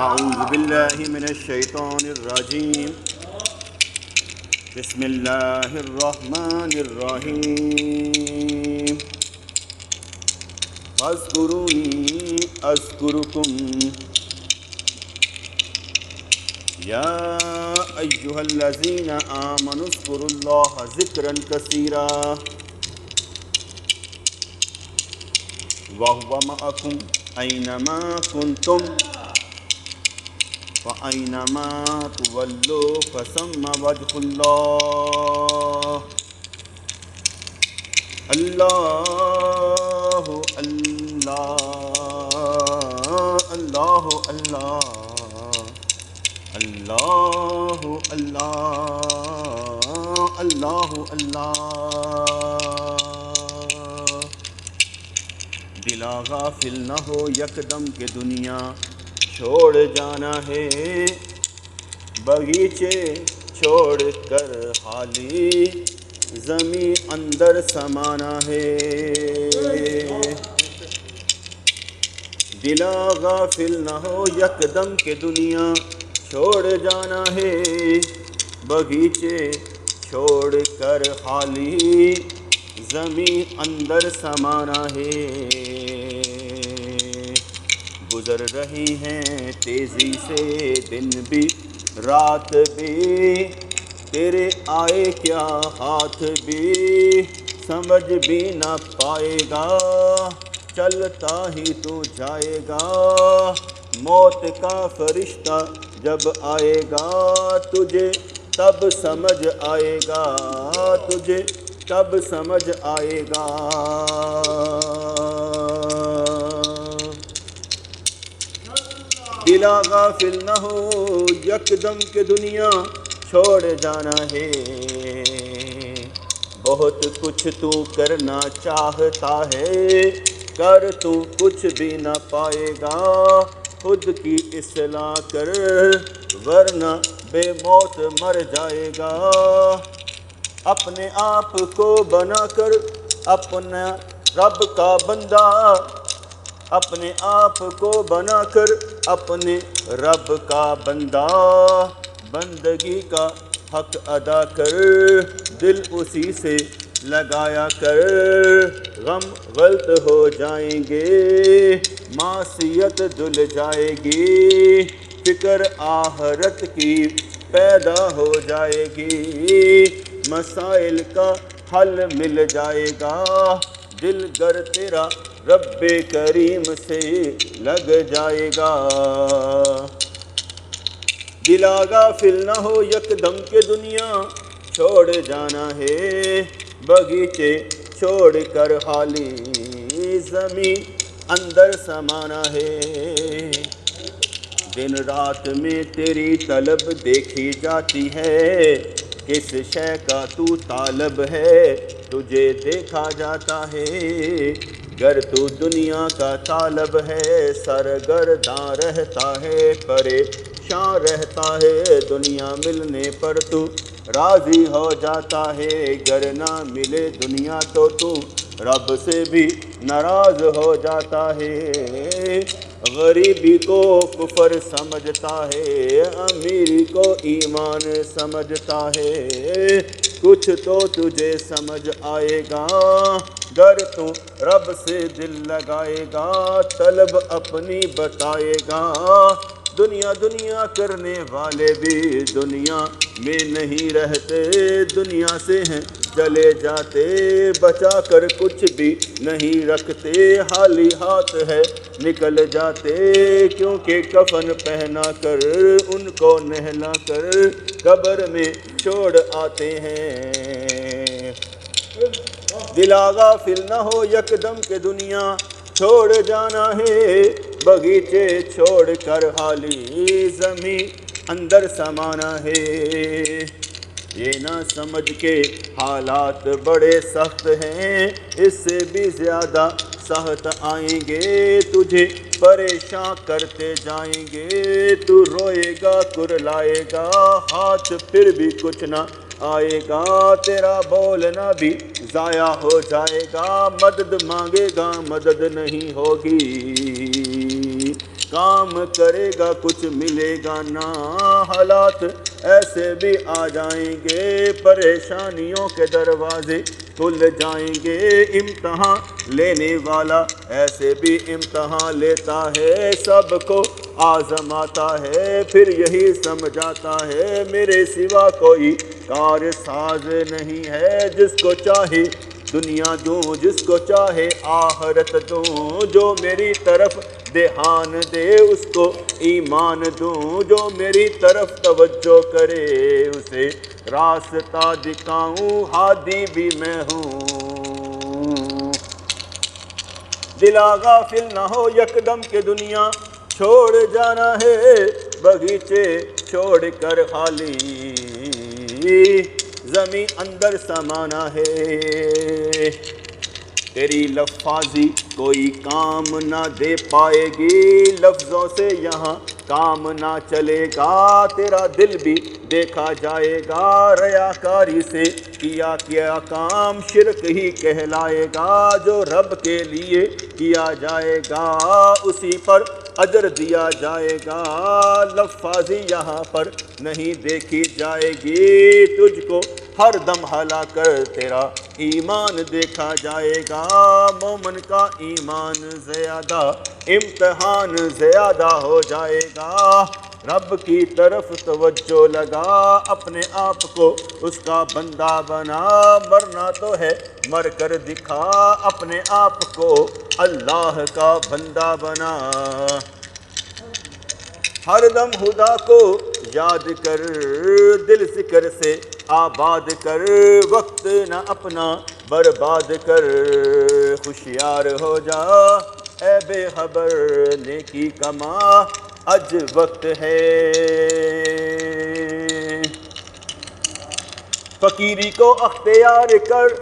اعوذ باللہ من الشیطان الرجیم بسم اللہ الرحمن الرحیم فاذکرونی اذکرکم یا ایہا الذین آمنوا اذکروا اللہ ذکرا کثیرا وَهُوَ مَعَكُمْ أَيْنَمَا كُنْتُمْ وَأَيْنَمَا تُوَلُّوا فَثَمَّ وَجْهُ اللَّهِ اللہ اللہ اللہ اللہ اللہ اللہ اللہ دلا غافل نہ ہو یکدم کے دنیا چھوڑ جانا ہے، بغیچے چھوڑ کر خالی زمیں اندر سمانا ہے۔ دلا غافل نہ ہو یکدم کہ دنیا چھوڑ جانا ہے، بغیچے چھوڑ کر خالی زمیں اندر سمانا ہے۔ گزر رہی ہیں تیزی سے دن بھی رات بھی، تیرے آئے کیا ہاتھ بھی سمجھ بھی نہ پائے گا، چلتا ہی تو جائے گا۔ موت کا فرشتہ جب آئے گا تجھے تب سمجھ آئے گا، تجھے تب سمجھ آئے گا۔ دلا غافل نہ ہو یکدم کہ دنیا چھوڑ جانا ہے، بہت کچھ تو کرنا چاہتا ہے، کر تو کچھ بھی نہ پائے گا۔ خود کی اصلاح کر ورنہ بے موت مر جائے گا۔ اپنے آپ کو بنا کر اپنا رب کا بندہ، اپنے آپ کو بنا کر اپنے رب کا بندہ، بندگی کا حق ادا کر دل اسی سے لگایا کر۔ غم غلط ہو جائیں گے، معصیت دھل جائے گی، فکر آخرت کی پیدا ہو جائے گی، مسائل کا حل مل جائے گا، دل گر تیرا رب کریم سے لگ جائے گا۔ دلا غافل نہ ہو یکدم کہ دنیا چھوڑ جانا ہے، بغیچے چھوڑ کر خالی زمیں اندر سمانا ہے۔ دن رات میں تیری طلب دیکھی جاتی ہے، کس شے کا تو طالب ہے تجھے دیکھا جاتا ہے۔ گر تو دنیا کا طالب ہے سرگرداں رہتا ہے، پریشان رہتا ہے، دنیا ملنے پر تو راضی ہو جاتا ہے، گر نہ ملے دنیا تو رب سے بھی ناراض ہو جاتا ہے۔ غریبی کو کفر سمجھتا ہے، امیری کو ایمان سمجھتا ہے، کچھ تو تجھے سمجھ آئے گا، گر تو رب سے دل لگائے گا، طلب اپنی بتائے گا۔ دنیا دنیا کرنے والے بھی دنیا میں نہیں رہتے، دنیا سے ہیں چلے جاتے، بچا کر کچھ بھی نہیں رکھتے، خالی ہاتھ ہے نکل جاتے، کیونکہ کفن پہنا کر ان کو نہلا کر قبر میں چھوڑ آتے ہیں۔ دلا غافل نہ ہو یکدم کہ دنیا چھوڑ جانا ہے، بغیچے چھوڑ کر خالی زمیں اندر سمانا ہے۔ یہ نہ سمجھ کے حالات بڑے سخت ہیں، اس سے بھی زیادہ سخت آئیں گے، تجھے پریشان کرتے جائیں گے، تو روئے گا کرلائے گا، ہاتھ پھر بھی کچھ نہ آئے گا، تیرا بولنا بھی ضائع ہو جائے گا، مدد مانگے گا مدد نہیں ہوگی، کام کرے گا کچھ ملے گا نہ، حالات ایسے بھی آ جائیں گے، پریشانیوں کے دروازے کھل جائیں گے، امتحان لینے والا ایسے بھی امتحان لیتا ہے، سب کو آزماتا ہے، پھر یہی سمجھاتا ہے میرے سوا کوئی کار ساز نہیں ہے، جس کو چاہے دنیا دوں جس کو چاہے آخرت دوں، جو میری طرف دھیان دے اس کو ایمان دوں، جو میری طرف توجہ کرے اسے راستہ دکھاؤں، ہادی بھی میں ہوں۔ دلا غافل نہ ہو یکدم کہ دنیا چھوڑ جانا ہے، بغیچے چھوڑ کر خالی زمیں اندر سمانا ہے۔ تیری لفاظی کوئی کام نہ دے پائے گی، لفظوں سے یہاں کام نہ چلے گا، تیرا دل بھی دیکھا جائے گا، ریاکاری سے کیا کیا کام شرک ہی کہلائے گا، جو رب کے لیے کیا جائے گا اسی پر اجر دیا جائے گا، لفاظی یہاں پر نہیں دیکھی جائے گی، تجھ کو ہر دم ہلا کر تیرا ایمان دیکھا جائے گا، مومن کا ایمان زیادہ امتحان زیادہ ہو جائے گا، رب کی طرف توجہ لگا، اپنے آپ کو اس کا بندہ بنا، مرنا تو ہے مر کر دکھا، اپنے آپ کو اللہ کا بندہ بنا، ہر دم خدا کو یاد کر، دل ذکر سے آباد کر، وقت نہ اپنا برباد کر، ہوشیار ہو جا اے بے خبر، نیکی کما اج وقت ہے، فقیری کو اختیار کر،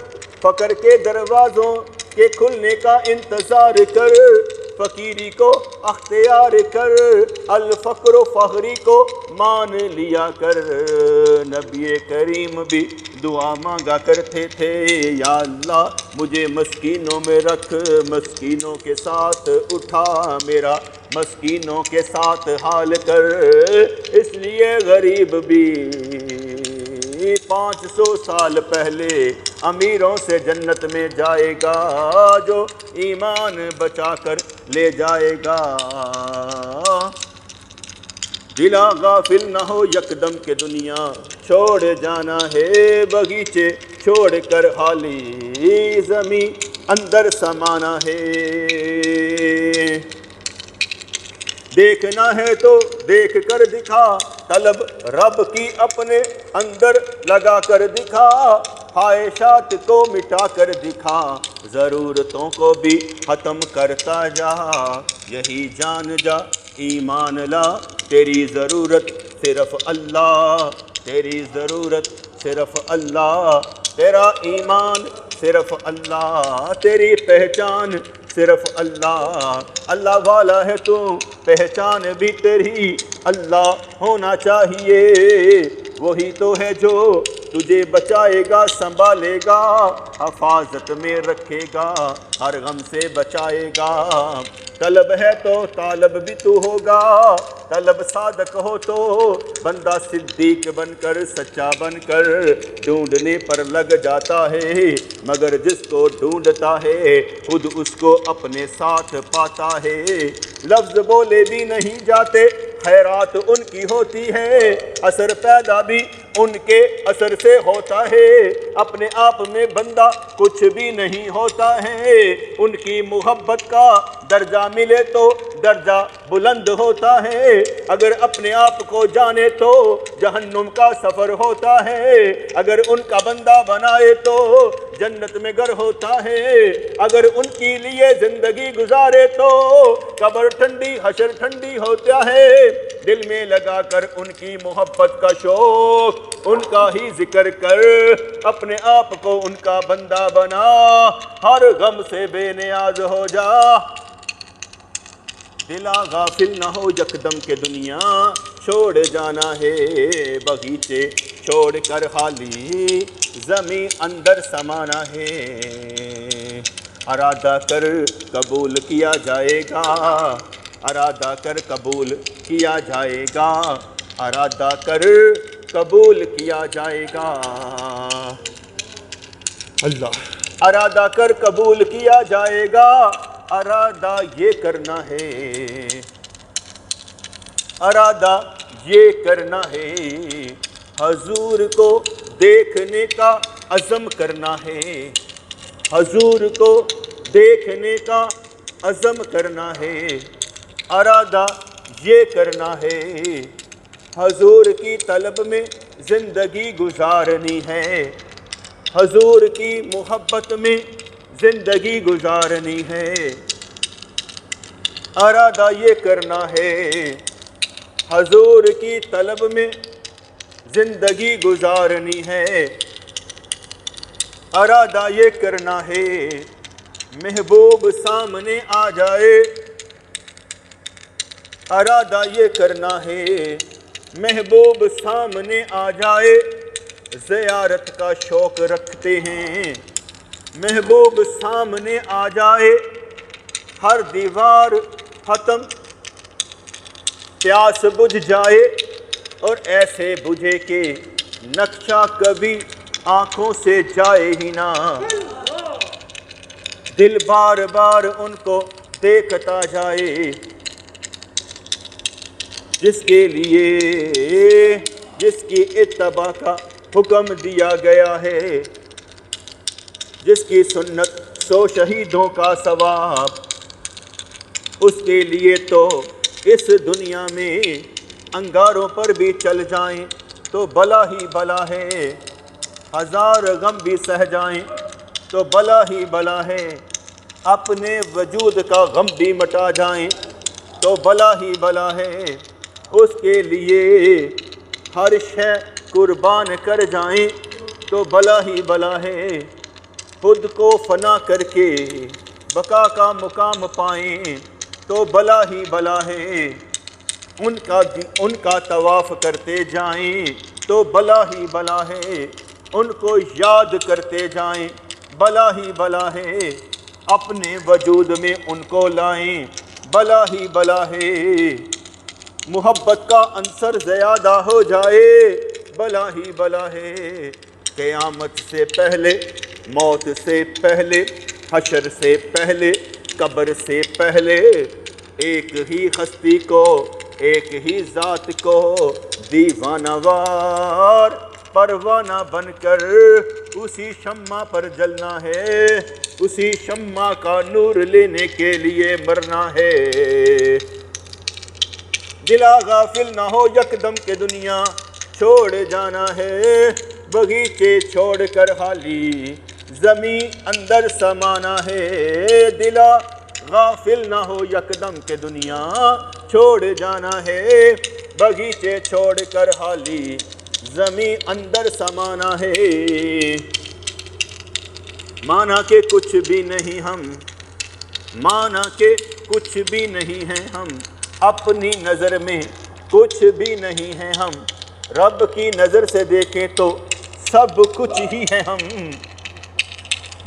فقر کے دروازوں کے کھلنے کا انتظار کر، فقیری کو اختیار کر، الفقر و فقری کو مان لیا کر، نبی کریم بھی دعا مانگا کرتے تھے، یا اللہ مجھے مسکینوں میں رکھ، مسکینوں کے ساتھ اٹھا میرا، مسکینوں کے ساتھ حال کر، اس لیے غریب بھی 500 سال پہلے امیروں سے جنت میں جائے گا، جو ایمان بچا کر لے جائے گا، دلا غافل نہ ہو یکدم کہ دنیا چھوڑ جانا ہے، باغیچے چھوڑ کر خالی زمین اندر سمانا ہے، دیکھنا ہے تو دیکھ کر دکھا، طلب رب کی اپنے اندر لگا کر دکھا، خواہشات کو مٹا کر دکھا، ضرورتوں کو بھی ختم کرتا جا، یہی جان جا ایمان لا، تیری ضرورت صرف اللہ، تیری ضرورت صرف اللہ، تیرا ایمان صرف اللہ، تیری پہچان صرف اللہ، اللہ والا ہے تو پہچان بھی تیری اللہ ہونا چاہیے، وہی تو ہے جو تجھے بچائے گا سنبھالے گا، حفاظت میں رکھے گا، ہر غم سے بچائے گا، طلب ہے تو طالب بھی تو ہوگا، طلب صادق ہو تو بندہ صدیق بن کر سچا بن کر ڈھونڈنے پر لگ جاتا ہے، مگر جس کو ڈھونڈتا ہے خود اس کو اپنے ساتھ پاتا ہے، لفظ بولے بھی نہیں جاتے خیرات ان کی ہوتی ہے، اثر پیدا بھی ان کے اثر سے ہوتا ہے، اپنے آپ میں بندہ کچھ بھی نہیں ہوتا ہے، ان کی محبت کا درجہ ملے تو درجہ بلند ہوتا ہے، اگر اپنے آپ کو جانے تو جہنم کا سفر ہوتا ہے، اگر ان کا بندہ بنائے تو جنت میں گھر ہوتا ہے، اگر ان کے لیے زندگی گزارے تو قبر ٹھنڈی حشر ٹھنڈی ہوتا ہے، دل میں لگا کر ان کی محبت کا شوق، ان کا ہی ذکر کر، اپنے آپ کو ان کا بندہ بنا، ہر غم سے بے نیاز ہو جا، دلا غافل نہ ہو یکدم کہ دنیا چھوڑ جانا ہے، باغیچے چھوڑ کر خالی زمین اندر سمانا ہے، ارادہ کر قبول کیا جائے گا، ارادہ کر قبول کیا جائے گا، ارادہ کر قبول کیا جائے گا، اللہ ارادہ کر قبول کیا جائے گا، ارادہ یہ کرنا ہے، ارادہ یہ کرنا ہے، حضور کو دیکھنے کا عزم کرنا ہے، حضور کو دیکھنے کا عزم کرنا ہے، ارادہ یہ کرنا ہے، حضور کی طلب میں زندگی گزارنی ہے، حضور کی محبت میں زندگی گزارنی ہے، ارادہ یہ کرنا ہے، حضور کی طلب میں زندگی گزارنی ہے، ارادہ یہ کرنا ہے، محبوب سامنے آ جائے ارادہ یہ کرنا ہے، محبوب سامنے آ جائے زیارت کا شوق رکھتے ہیں، محبوب سامنے آ جائے ہر دیوار ختم پیاس بجھ جائے، اور ایسے بجھے کہ نقشہ کبھی آنکھوں سے جائے ہی نہ، دل بار بار ان کو دیکھتا جائے، جس کے لیے جس کی اتباع کا حکم دیا گیا ہے، جس کی سنت 100 شہیدوں کا ثواب، اس کے لیے تو اس دنیا میں انگاروں پر بھی چل جائیں تو بلا ہی بلا ہے، ہزار غم بھی سہ جائیں تو بلا ہی بلا ہے، اپنے وجود کا غم بھی مٹا جائیں تو بلا ہی بلا ہے، اس کے لیے ہر شے قربان کر جائیں تو بلا ہی بلا ہے، خود کو فنا کر کے بقا کا مقام پائیں تو بلا ہی بلا ہے، ان کا طواف کرتے جائیں تو بلا ہی بلا ہے، ان کو یاد کرتے جائیں بلا ہی بلا ہے، اپنے وجود میں ان کو لائیں بلا ہی بلا ہے، محبت کا عنصر زیادہ ہو جائے بلا ہی بلا ہے، قیامت سے پہلے، موت سے پہلے، حشر سے پہلے، قبر سے پہلے، ایک ہی ہستی کو، ایک ہی ذات کو دیوانہ وار پروانہ بن کر اسی شمع پر جلنا ہے، اسی شمع کا نور لینے کے لیے مرنا ہے، دلا غافل نہ ہو یکدم کہ دنیا چھوڑ جانا ہے، بغیچے چھوڑ کر خالی زمین اندر سمانا ہے، دلا غافل نہ ہو یکدم کہ دنیا چھوڑ جانا ہے، بغیچے چھوڑ کر خالی زمین اندر سمانا ہے، مانا کہ کچھ بھی نہیں ہم، مانا کہ کچھ بھی نہیں ہیں ہم، اپنی نظر میں کچھ بھی نہیں ہیں ہم، رب کی نظر سے دیکھیں تو سب کچھ ہی ہیں ہم،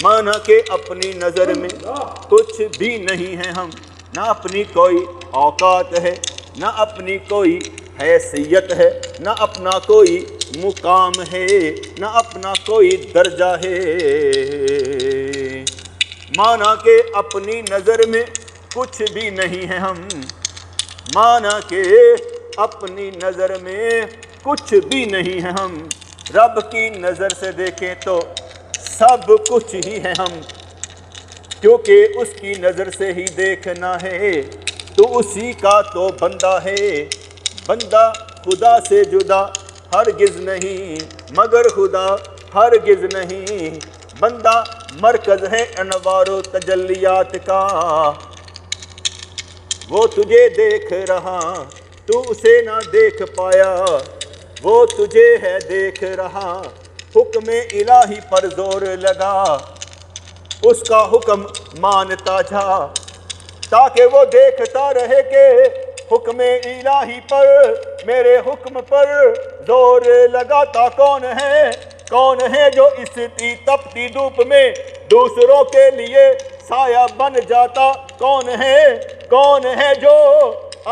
مانا کہ اپنی نظر میں کچھ بھی نہیں ہیں ہم، نہ اپنی کوئی اوقات ہے، نہ اپنی کوئی حیثیت ہے، نہ اپنا کوئی مقام ہے، نہ اپنا کوئی درجہ ہے، مانا کہ اپنی نظر میں کچھ بھی نہیں ہیں ہم، مانا کہ اپنی نظر میں کچھ بھی نہیں ہیں ہم، رب کی نظر سے دیکھیں تو سب کچھ ہی ہیں ہم، کیونکہ اس کی نظر سے ہی دیکھنا ہے، تو اسی کا تو بندہ ہے، بندہ خدا سے جدا ہرگز نہیں، مگر خدا ہرگز نہیں، بندہ مرکز ہے انوار و تجلیات کا، وہ تجھے دیکھ رہا تو اسے نہ دیکھ پایا، وہ تجھے ہے دیکھ رہا، حکم الہی پر زور لگا، اس کا حکم مانتا جا، تاکہ وہ دیکھتا رہے کہ حکم الہی پر، میرے حکم پر زور لگاتا کون ہے جو اس تپتی دھوپ میں دوسروں کے لیے سایہ بن جاتا، کون ہے جو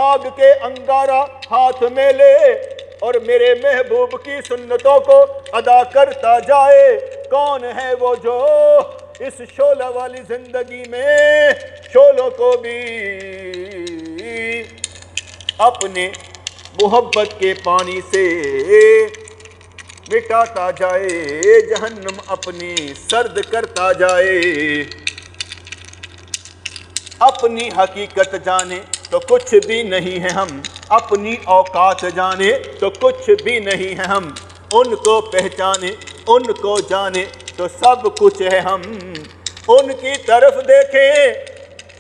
آگ کے انگارہ ہاتھ میں لے اور میرے محبوب کی سنتوں کو ادا کرتا جائے، کون ہے وہ جو اس شعلہ والی زندگی میں شعلوں کو بھی اپنے محبت کے پانی سے مٹاتا جائے، جہنم اپنی سرد کرتا جائے، اپنی حقیقت جانے تو کچھ بھی نہیں ہے ہم، اپنی اوقات جانے تو کچھ بھی نہیں ہے ہم، ان کو پہچانے ان کو جانے تو سب کچھ ہے ہم، ان کی طرف دیکھیں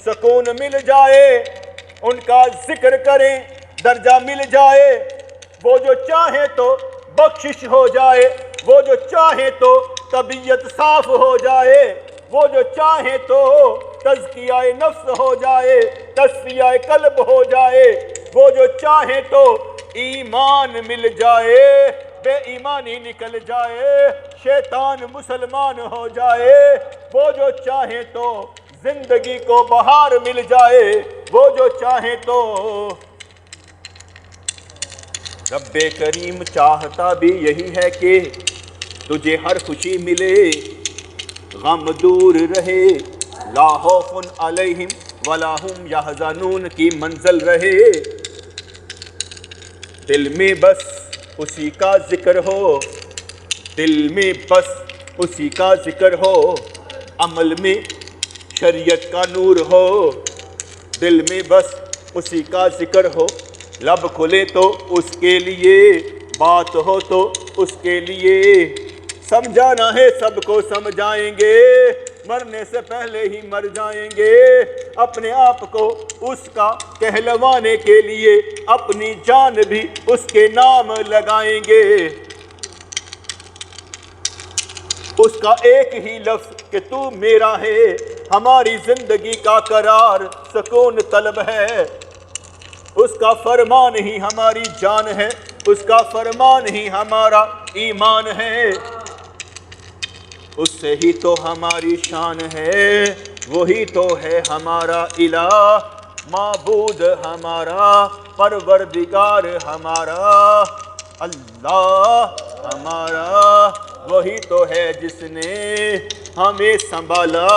سکون مل جائے، ان کا ذکر کریں درجہ مل جائے، وہ جو چاہیں تو بخشش ہو جائے، وہ جو چاہیں تو طبیعت صاف ہو جائے، وہ جو چاہے تو تزکیہ نفس ہو جائے، تصفیہ قلب ہو جائے، وہ جو چاہے تو ایمان مل جائے، بے ایمانی نکل جائے، شیطان مسلمان ہو جائے، وہ جو چاہے تو زندگی کو بہار مل جائے، وہ جو چاہے تو رب کریم چاہتا بھی یہی ہے کہ تجھے ہر خوشی ملے، غم دور رہے، لا خوف علیہم ولا ہم یحزنون کی منزل رہے، دل میں بس اسی کا ذکر ہو، دل میں بس اسی کا ذکر ہو، عمل میں شریعت کا نور ہو، دل میں بس اسی کا ذکر ہو، لب کھلے تو اس کے لیے، بات ہو تو اس کے لیے، سمجھانا ہے سب کو سمجھائیں گے، مرنے سے پہلے ہی مر جائیں گے، اپنے آپ کو اس کا کہلوانے کے لیے اپنی جان بھی اس کے نام لگائیں گے، اس کا ایک ہی لفظ کہ تو میرا ہے ہماری زندگی کا قرار سکون طلب ہے، اس کا فرمان ہی ہماری جان ہے، اس کا فرمان ہی ہمارا ایمان ہے، اس سے ہی تو ہماری شان ہے، وہی تو ہے ہمارا الہ، معبود ہمارا، پروردگار ہمارا، اللہ ہمارا، وہی تو ہے جس نے ہمیں سنبھالا،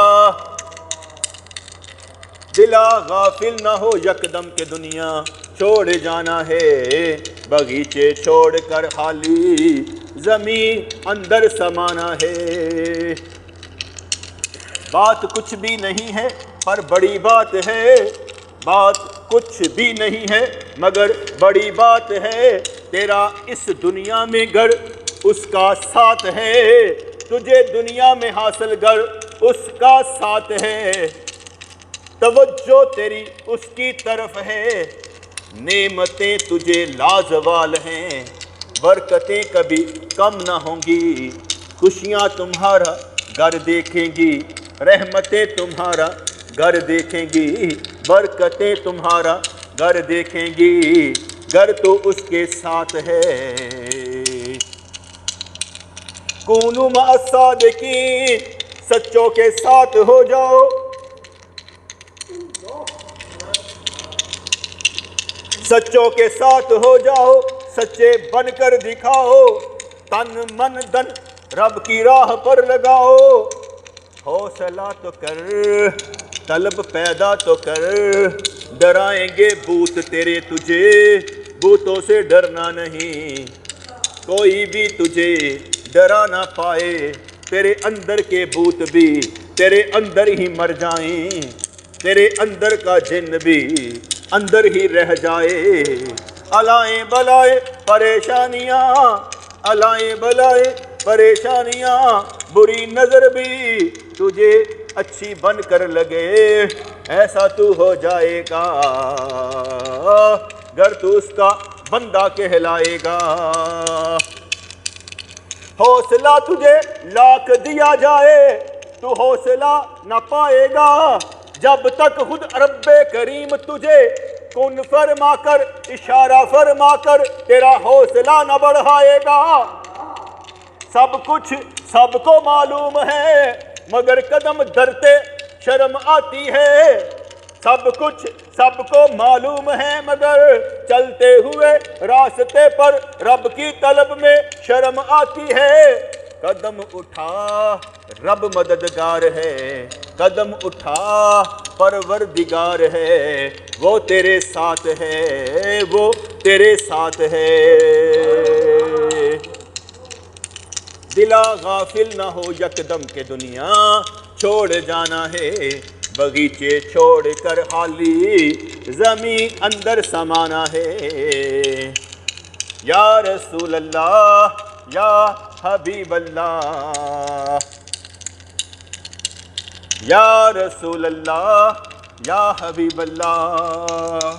دلا غافل نہ ہو یکدم کہ دنیا چھوڑ جانا ہے، باغیچے چھوڑ کر خالی زمین اندر سمانا ہے، بات کچھ بھی نہیں ہے پر بڑی بات ہے، بات کچھ بھی نہیں ہے مگر بڑی بات ہے، تیرا اس دنیا میں گھر اس کا ساتھ ہے، تجھے دنیا میں حاصل گھر اس کا ساتھ ہے، توجہ تیری اس کی طرف ہے، نعمتیں تجھے لازوال ہیں، برکتیں کبھی کم نہ ہوں گی، خوشیاں تمہارا گھر دیکھیں گی، رحمتیں تمہارا گھر دیکھیں گی، برکتیں تمہارا گھر دیکھیں گی، گھر تو اس کے ساتھ ہے، کونوا مع الصادقین، سچوں کے ساتھ ہو جاؤ، سچوں کے ساتھ ہو جاؤ، سچے بن کر دکھاؤ، تن من دن رب کی راہ پر لگاؤ، حوصلہ تو کر، طلب پیدا تو کر، ڈرائیں گے بھوت تیرے تجھے، بھوتوں سے ڈرنا نہیں، کوئی بھی تجھے ڈرا نہ پائے، تیرے اندر کے بھوت بھی تیرے اندر ہی مر جائیں، تیرے اندر کا جن بھی اندر ہی رہ جائے، الائیں بلائیں پریشانیاں، الائیں بلائیں پریشانیاں، بری نظر بھی تجھے اچھی بن کر لگے، ایسا تو ہو جائے گا، گر تو اس کا بندہ کہلائے گا، حوصلہ تجھے لاکھ دیا جائے تو حوصلہ نہ پائے گا، جب تک خود رب کریم تجھے کن فرما کر، اشارہ فرما کر تیرا حوصلہ نہ بڑھائے گا، سب کچھ سب کو معلوم ہے مگر قدم دھرتے شرم آتی ہے، سب کچھ سب کو معلوم ہے مگر چلتے ہوئے راستے پر رب کی طلب میں شرم آتی ہے، قدم اٹھا رب مددگار ہے، قدم اٹھا پروردگار ہے، وہ تیرے ساتھ ہے، وہ تیرے ساتھ ہے، دلا غافل نہ ہو یکدم کہ دنیا چھوڑ جانا ہے، باغیچے چھوڑ کر خالی زمین اندر سمانا ہے، یا رسول اللہ یا حبیب اللہ، یا رسول اللہ یا حبیب اللہ،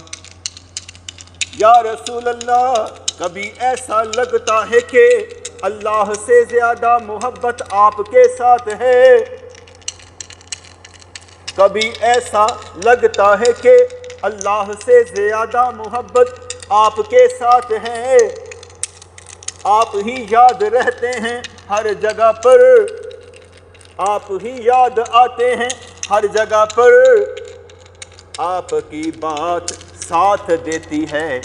یا رسول اللہ، کبھی ایسا لگتا ہے کہ اللہ سے زیادہ محبت آپ کے ساتھ ہے، کبھی ایسا لگتا ہے کہ اللہ سے زیادہ محبت آپ کے ساتھ ہے، آپ ہی یاد رہتے ہیں ہر جگہ پر، آپ ہی یاد آتے ہیں ہر جگہ پر، آپ کی بات ساتھ دیتی ہے،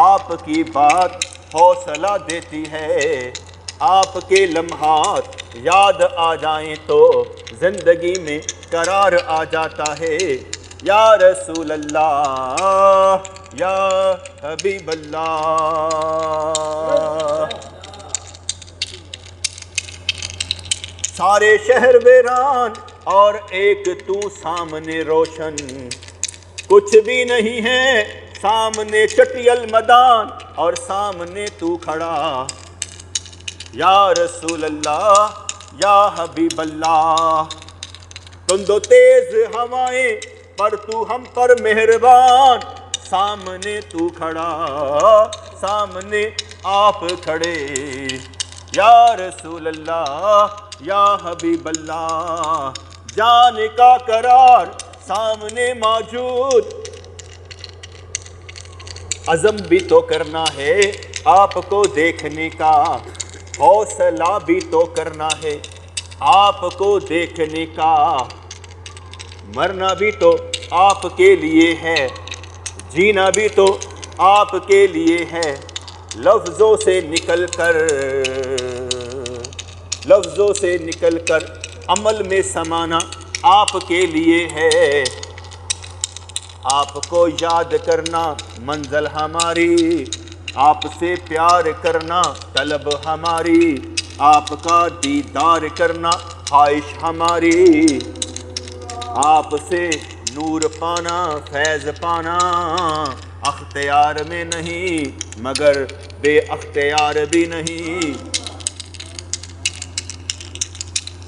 آپ کی بات حوصلہ دیتی ہے، آپ کے لمحات یاد آ جائیں تو زندگی میں قرار آ جاتا ہے۔ یا رسول اللہ یا حبیب اللہ، سارے شہر ویران اور ایک تو سامنے روشن، کچھ بھی نہیں ہے سامنے چٹیل میدان اور سامنے تو کھڑا۔ یا رسول اللہ یا حبیب اللہ، تند و تیز ہوائیں پر تو ہم پر مہربان، سامنے تو کھڑا، سامنے آپ کھڑے۔ یا رسول اللہ یا حبیب اللہ، جان کا قرار سامنے موجود، عزم بھی تو کرنا ہے آپ کو دیکھنے کا، حوصلہ بھی تو کرنا ہے آپ کو دیکھنے کا، مرنا بھی تو آپ کے لیے ہے، جینا بھی تو آپ کے لیے ہے، لفظوں سے نکل کر عمل میں سمانا آپ کے لیے ہے، آپ کو یاد کرنا منزل ہماری، آپ سے پیار کرنا طلب ہماری، آپ کا دیدار کرنا خواہش ہماری، آپ سے نور پانا فیض پانا اختیار میں نہیں مگر بے اختیار بھی نہیں۔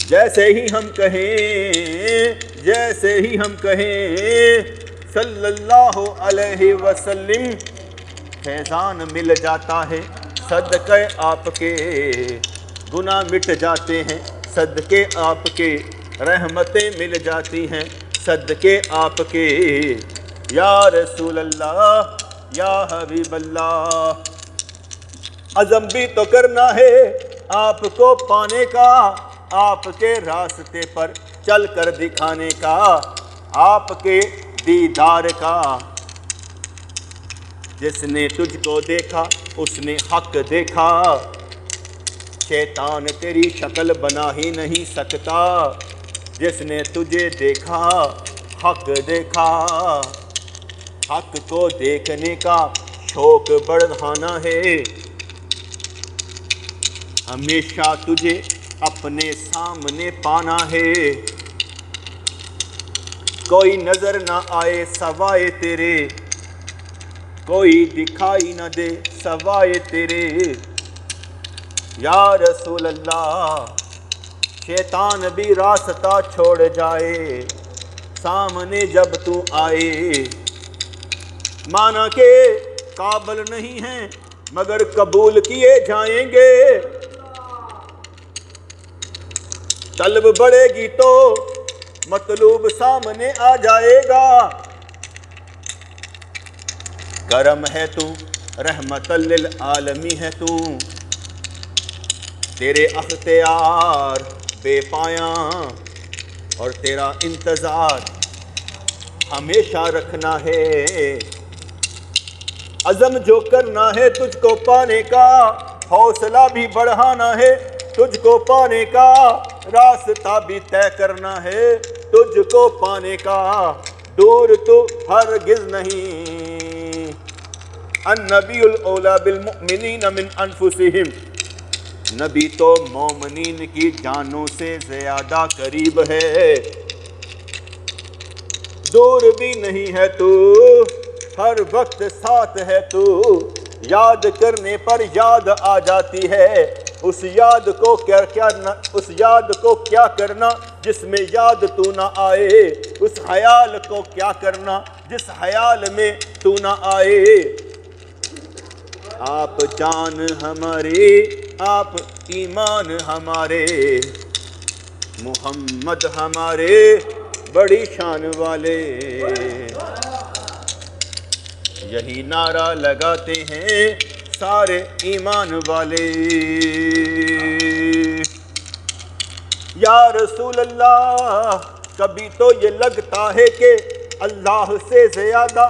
جیسے ہی ہم کہیں صلی اللہ علیہ وسلم، فیضان مل جاتا ہے صدقے آپ کے، گناہ مٹ جاتے ہیں صدقے آپ کے، رحمتیں مل جاتی ہیں صدقے آپ کے۔ یا رسول اللہ یا حبیب اللہ، عزم بھی تو کرنا ہے آپ کو پانے کا، آپ کے راستے پر چل کر دکھانے کا، آپ کے دیدار کا۔ جس نے تجھ کو دیکھا اس نے حق دیکھا، شیطان تیری شکل بنا ہی نہیں سکتا، جس نے تجھے دیکھا حق دیکھا، حق کو دیکھنے کا شوق بڑھانا ہے، ہمیشہ تجھے اپنے سامنے پانا ہے، کوئی نظر نہ آئے سوائے تیرے، کوئی دکھائی نہ دے سوائے تیرے۔ یا رسول اللہ، شیطان بھی راستہ چھوڑ جائے سامنے جب تو آئے، مانا کہ قابل نہیں ہیں مگر قبول کیے جائیں گے، طلب بڑھے گی تو مطلوب سامنے آ جائے گا، کرم ہے تو رحمت للعالمی ہے تو، تیرے اختیار بے پایاں اور تیرا انتظار ہمیشہ رکھنا ہے، عزم جو کرنا ہے تجھ کو پانے کا، حوصلہ بھی بڑھانا ہے تجھ کو پانے کا، راستہ بھی طے کرنا ہے تجھ کو پانے کا، دور تو ہرگز نہیں۔ النبی الاولیٰ بالمؤمنین من انفسہم، نبی تو مومنین کی جانوں سے زیادہ قریب ہے، دور بھی نہیں ہے تو ہر وقت ساتھ ہے تو، یاد کرنے پر یاد آ جاتی ہے، اس یاد کو کیا کرنا جس میں یاد تو نہ آئے، اس خیال کو کیا کرنا جس خیال میں تو نہ آئے۔ آپ جان ہمارے آپ ایمان ہمارے، محمد ہمارے بڑی شان والے، یہی نعرہ لگاتے ہیں سارے ایمان والے۔ یا رسول اللہ، کبھی تو یہ لگتا ہے کہ اللہ سے زیادہ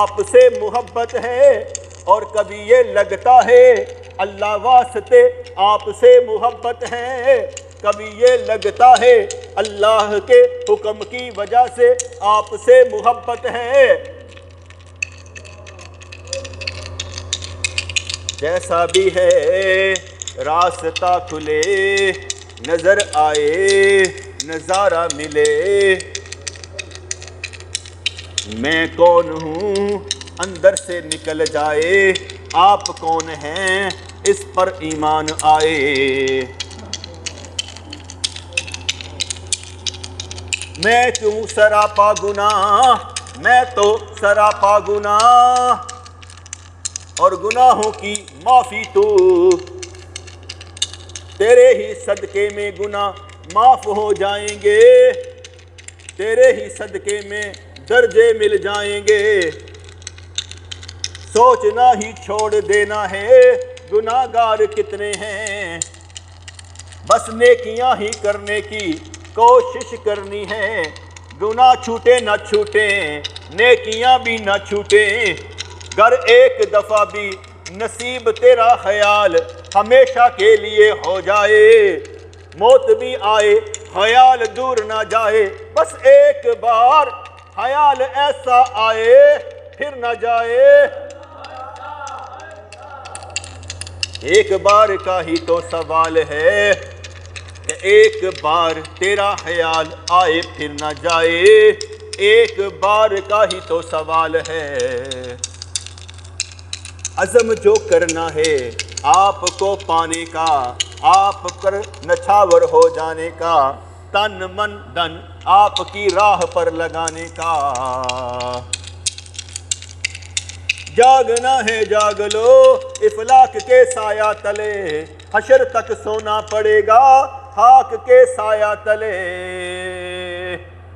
آپ سے محبت ہے، اور کبھی یہ لگتا ہے اللہ واسطے آپ سے محبت ہے، کبھی یہ لگتا ہے اللہ کے حکم کی وجہ سے آپ سے محبت ہے۔ جیسا بھی ہے راستہ کھلے، نظر آئے نظارہ ملے، میں کون ہوں اندر سے نکل جائے، آپ کون ہیں اس پر ایمان آئے۔ میں کیوں سراپا گناہ، میں تو سراپا گناہ، اور گناہوں کی معافی تو، تیرے ہی صدقے میں گناہ معاف ہو جائیں گے، تیرے ہی صدقے میں درجے مل جائیں گے۔ سوچنا ہی چھوڑ دینا ہے گناہگار کتنے ہیں، بس نیکیاں ہی کرنے کی کوشش کرنی ہے۔ گناہ چھوٹے نہ چھوٹے، نیکیاں بھی نہ چھوٹیں، گر ایک دفعہ بھی نصیب تیرا خیال ہمیشہ کے لیے ہو جائے، موت بھی آئے خیال دور نہ جائے، بس ایک بار خیال ایسا آئے پھر نہ جائے۔ ایک بار کا ہی تو سوال ہے کہ ایک بار تیرا خیال آئے پھر نہ جائے، ایک بار کا ہی تو سوال ہے۔ عزم جو کرنا ہے آپ کو پانے کا، آپ پر نچھاور ہو جانے کا، تن من دن آپ کی راہ پر لگانے کا۔ جاگنا ہے جاگ لو افلاک کے سایہ تلے، حشر تک سونا پڑے گا خاک کے سایہ تلے۔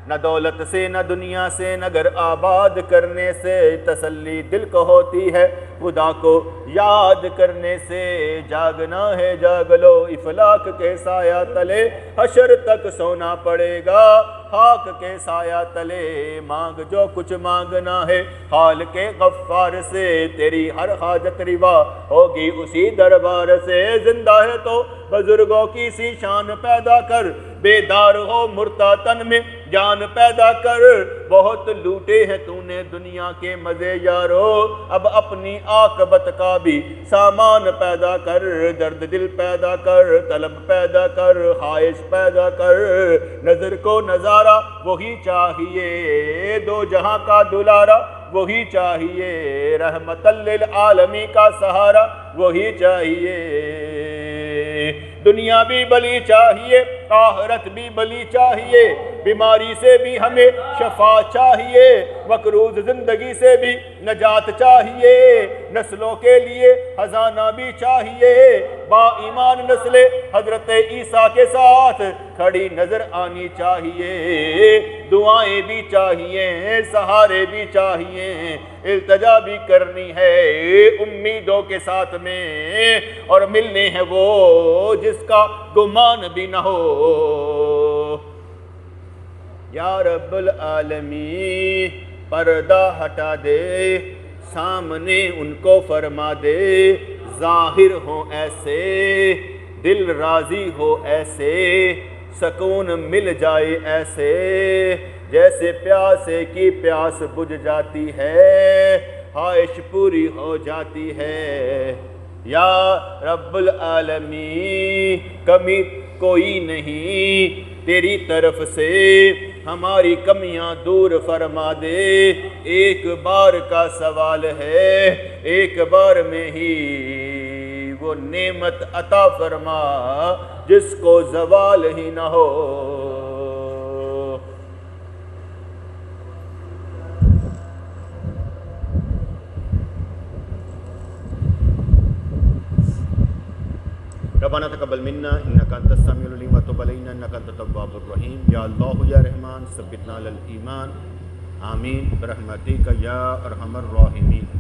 نہ دولت سے نہ دنیا سے نہ گھر آباد کرنے سے تسلی دل کو ہوتی ہے خدا کو یاد کرنے سے۔ جاگنا ہے جاگ لو افلاک کے سایہ تلے، حشر تک سونا پڑے گا خاک کے سایہ تلے۔ مانگ جو کچھ مانگنا ہے حال کے غفار سے، تیری ہر حاجت روا ہوگی اسی دربار سے۔ زندہ ہے تو بزرگوں کی سی شان پیدا کر، بیدار ہو مردہ تن میں جان پیدا کر۔ بہت لوٹے ہیں تو نے دنیا کے مزے یارو، اب اپنی عاقبت کا بھی سامان پیدا کر۔ درد دل پیدا کر، طلب پیدا کر، خواہش پیدا کر، نظر کو نظارہ وہی چاہیے، دو جہاں کا دلارا وہی چاہیے، رحمت للعالمین کا سہارا وہی چاہیے۔ دنیا بھی بلی چاہیے، آخرت بھی بلی چاہیے، بیماری سے بھی ہمیں شفا چاہیے، مقروض زندگی سے بھی نجات چاہیے، نسلوں کے لیے خزانہ بھی چاہیے۔ با ایمان نسل حضرت عیسیٰ کے ساتھ کھڑی نظر آنی چاہیے، دعائیں بھی چاہیے، سہارے بھی چاہیے، التجا بھی کرنی ہے امیدوں کے ساتھ میں، اور ملنے ہیں وہ جس کا گمان بھی نہ ہو۔ یا رب العالمین پردہ ہٹا دے، سامنے ان کو فرما دے، ظاہر ہو ایسے دل راضی ہو ایسے، سکون مل جائے ایسے جیسے پیاسے کی پیاس بجھ جاتی ہے، خواہش پوری ہو جاتی ہے۔ یا رب العالمین کمی کوئی نہیں تیری طرف سے، ہماری کمیاں دور فرما دے۔ ایک بار کا سوال ہے، ایک بار میں ہی وہ نعمت عطا فرما جس کو زوال ہی نہ ہو۔ ربنا تقبل منا انك انت السميع العليم وتب علينا انك انت التواب الرحيم یا اللہ یا رحمان ثبتنا علی الایمان آمین برحمتک یا ارحم الراحمین.